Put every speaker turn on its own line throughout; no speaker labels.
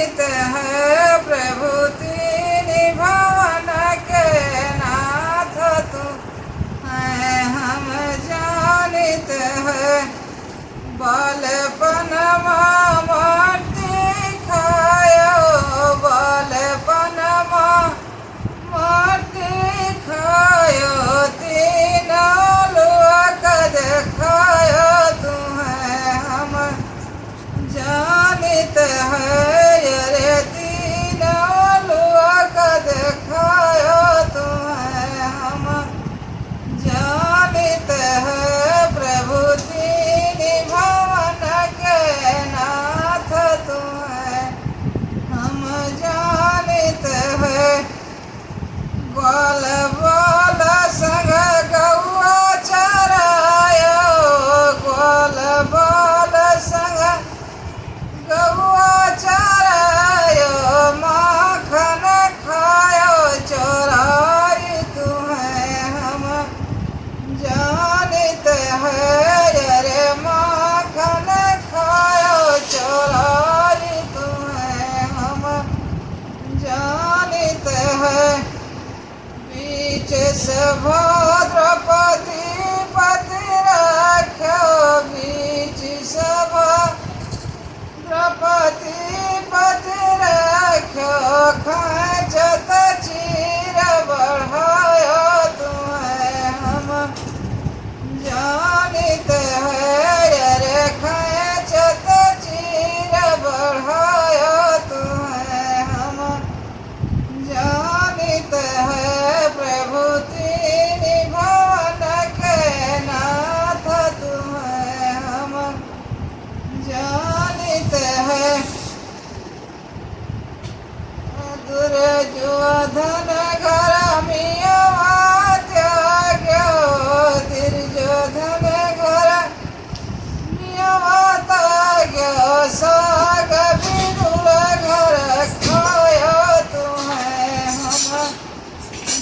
जानित है प्रभु तीन भवन के नाथ तू है हम जानित है बालपनमा मूर्ति खायो बालपनमा मूर्ति खायो तीनों लोक देखायो तू है हम जानित है रे तीनों लोक देखायो तू है हम जानित है प्रभु तीन भवन के नाथ तू है हम जानित है ग्वाल बाल संग गौआ चरायो ग्वाल बाल संग गौआ चरायो माखन खायो चोराई तू है हम जानित है रे माखन खायो चोराई तू है हम जानित है बीच सभा द्रौपदी पति रखो बीच सभा द्रौपदी पति रखो खचत चीर बढ़ायो तू है हम जानित है रे खचत चीर बढ़ायो तू है हम जानित है प्रभु तीन भवन के नाथ तू है हम जानित है दुर्योधन घर मियवा त्याग्यो दुर्योधन घर मियवा त्याग्यो साग विदुर घर खायो तू है हम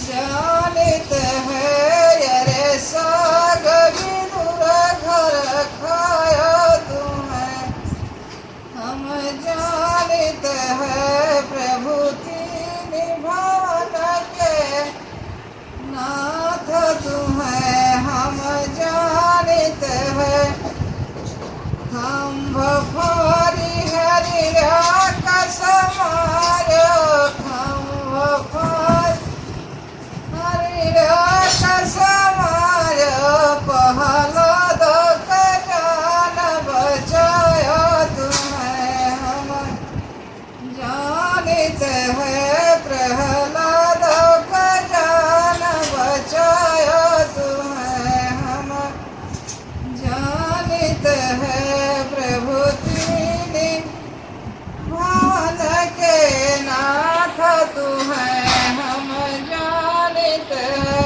जानित है रे साग विदुर घर खायो तू है हम जानित है प्रभु तीन भवन के नाथ तू है हम जानित है खम्भ फारी हरि राकस मारो खम्भ फारी हरि राकस मारो प्रहलाद का जान बचायो तू है हम जानित है प्रहलाद का जान बचायो तू है हम जानित है प्रभु तीन भवन के नाथ तू है हम जानित है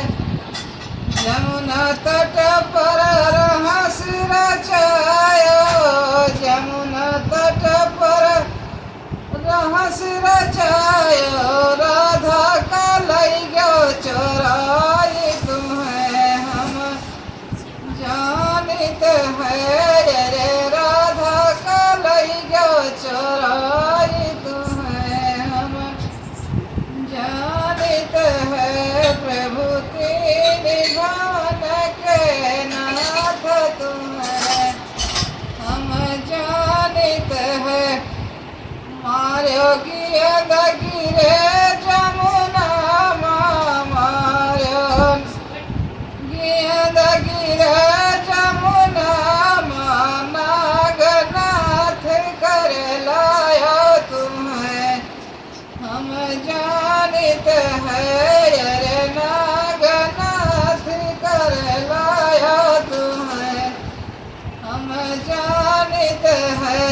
यमुना तट पर रहस रचायो यमुना तट पर रहस रचायो राधा का लइगो चोराई तू है हम जानित है रे राधा का लइगो चोराई तू है हम जानित है प्रभु तीन भवन के नाथ तू है हम जानित है मारो गियद गिरे जमुना मारो गियद गिरे जमुना नागनाथ कर लायो तुम है हम जानित है रे नागनाथ कर लायो तुम है हम जानित है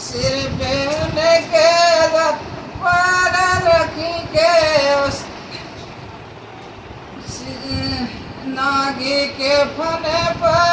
सिर पे उनके पर रखी के नागी के फन पर